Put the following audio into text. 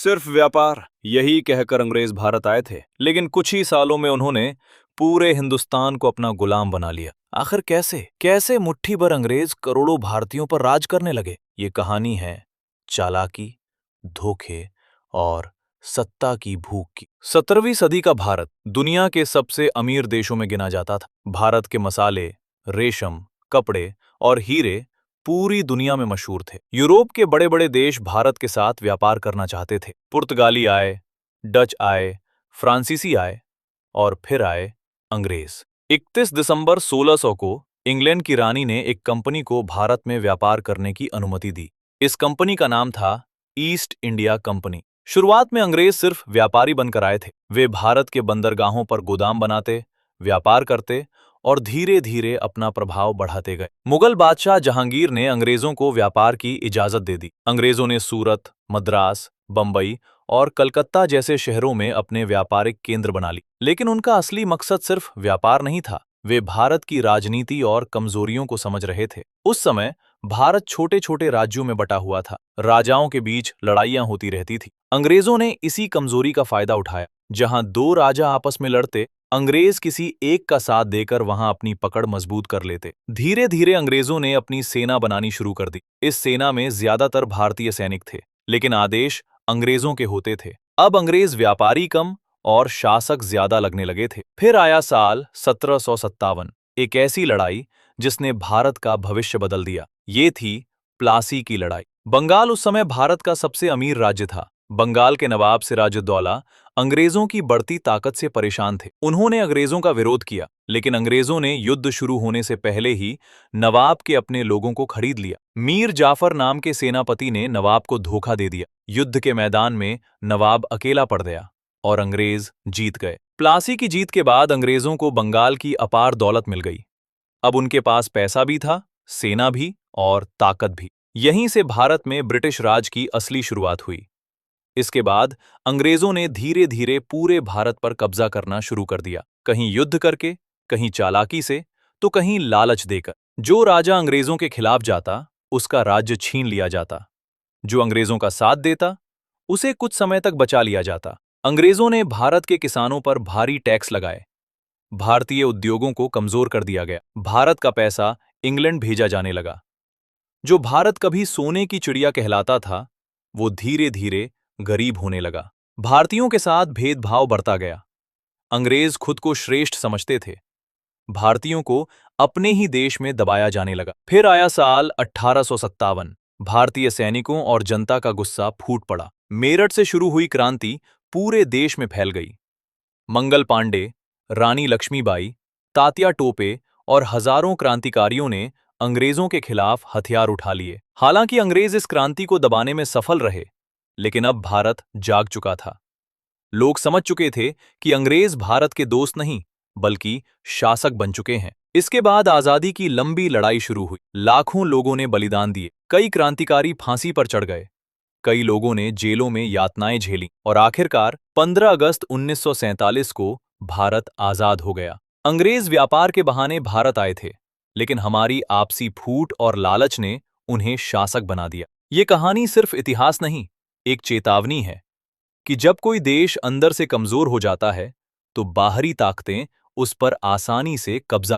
सिर्फ व्यापार, यही कहकर अंग्रेज भारत आए थे, लेकिन कुछ ही सालों में उन्होंने पूरे हिंदुस्तान को अपना गुलाम बना लिया। आखिर कैसे कैसे मुट्ठी भर अंग्रेज करोड़ों भारतीयों पर राज करने लगे? ये कहानी है चालाकी, धोखे और सत्ता की भूख की। 17वीं सदी का भारत दुनिया के सबसे अमीर देशों में गिना जाता था। भारत के मसाले, रेशम, कपड़े और हीरे पूरी दुनिया में मशहूर थे। यूरोप के बड़े बड़े देश भारत के साथ व्यापार करना चाहते थे। पुर्तगाली आए, डच आए, फ्रांसीसी आए और फिर आए अंग्रेज। 31 दिसंबर 1600 को इंग्लैंड की रानी ने एक कंपनी को भारत में व्यापार करने की अनुमति दी। इस कंपनी का नाम था ईस्ट इंडिया कंपनी। शुरुआत में अंग्रेज सिर्फ व्यापारी बनकर आए थे। वे भारत के बंदरगाहों पर गोदाम बनाते, व्यापार करते और धीरे धीरे अपना प्रभाव बढ़ाते गए। मुगल बादशाह जहांगीर ने अंग्रेजों को व्यापार की इजाजत दे दी। अंग्रेजों ने सूरत, मद्रास, बंबई और कलकत्ता जैसे शहरों में अपने व्यापारिक केंद्र बना ली। लेकिन उनका असली मकसद सिर्फ व्यापार नहीं था। वे भारत की राजनीति और कमजोरियों को समझ रहे थे। उस समय भारत छोटे छोटे राज्यों में बटा हुआ था। राजाओं के बीच लड़ाइयां होती रहती थी। अंग्रेजों ने इसी कमजोरी का फायदा उठाया। जहां दो राजा आपस में लड़ते, अंग्रेज किसी एक का साथ देकर वहां अपनी पकड़ मजबूत कर लेते। धीरे धीरे अंग्रेजों ने अपनी सेना बनानी शुरू कर दी। इस सेना में ज्यादातर भारतीय सैनिक थे, लेकिन आदेश अंग्रेजों के होते थे। अब अंग्रेज व्यापारी कम और शासक ज्यादा लगने लगे थे। फिर आया साल 1757, एक ऐसी लड़ाई जिसने भारत का भविष्य बदल दिया। ये थी प्लासी की लड़ाई। बंगाल उस समय भारत का सबसे अमीर राज्य था। बंगाल के नवाब सिराजुद्दौला अंग्रेजों की बढ़ती ताकत से परेशान थे। उन्होंने अंग्रेजों का विरोध किया, लेकिन अंग्रेजों ने युद्ध शुरू होने से पहले ही नवाब के अपने लोगों को खरीद लिया। मीर जाफर नाम के सेनापति ने नवाब को धोखा दे दिया। युद्ध के मैदान में नवाब अकेला पड़ गया और अंग्रेज जीत गए। प्लासी की जीत के बाद अंग्रेजों को बंगाल की अपार दौलत मिल गई। अब उनके पास पैसा भी था, सेना भी और ताकत भी। यहीं से भारत में ब्रिटिश राज की असली शुरुआत हुई। इसके बाद अंग्रेजों ने धीरे धीरे पूरे भारत पर कब्जा करना शुरू कर दिया, कहीं युद्ध करके, कहीं चालाकी से, तो कहीं लालच देकर। जो राजा अंग्रेजों के खिलाफ जाता, उसका राज्य छीन लिया जाता। जो अंग्रेजों का साथ देता, उसे कुछ समय तक बचा लिया जाता। अंग्रेजों ने भारत के किसानों पर भारी टैक्स लगाए। भारतीय उद्योगों को कमजोर कर दिया गया। भारत का पैसा इंग्लैंड भेजा जाने लगा। जो भारत कभी सोने की चिड़िया कहलाता था, वो धीरे धीरे गरीब होने लगा। भारतीयों के साथ भेदभाव बढ़ता गया। अंग्रेज खुद को श्रेष्ठ समझते थे। भारतीयों को अपने ही देश में दबाया जाने लगा। फिर आया साल 1857। भारतीय सैनिकों और जनता का गुस्सा फूट पड़ा। मेरठ से शुरू हुई क्रांति पूरे देश में फैल गई। मंगल पांडे, रानी लक्ष्मीबाई, तात्या टोपे और हजारों क्रांतिकारियों ने अंग्रेजों के खिलाफ हथियार उठा लिए। हालांकि अंग्रेज इस क्रांति को दबाने में सफल रहे, लेकिन अब भारत जाग चुका था। लोग समझ चुके थे कि अंग्रेज भारत के दोस्त नहीं, बल्कि शासक बन चुके हैं। इसके बाद आजादी की लंबी लड़ाई शुरू हुई। लाखों लोगों ने बलिदान दिए। कई क्रांतिकारी फांसी पर चढ़ गए। कई लोगों ने जेलों में यातनाएं झेली और आखिरकार 15 अगस्त 1947 को भारत आजाद हो गया। अंग्रेज व्यापार के बहाने भारत आए थे, लेकिन हमारी आपसी फूट और लालच ने उन्हें शासक बना दिया। ये कहानी सिर्फ इतिहास नहीं, एक चेतावनी है कि जब कोई देश अंदर से कमजोर हो जाता है, तो बाहरी ताकतें उस पर आसानी से कब्जा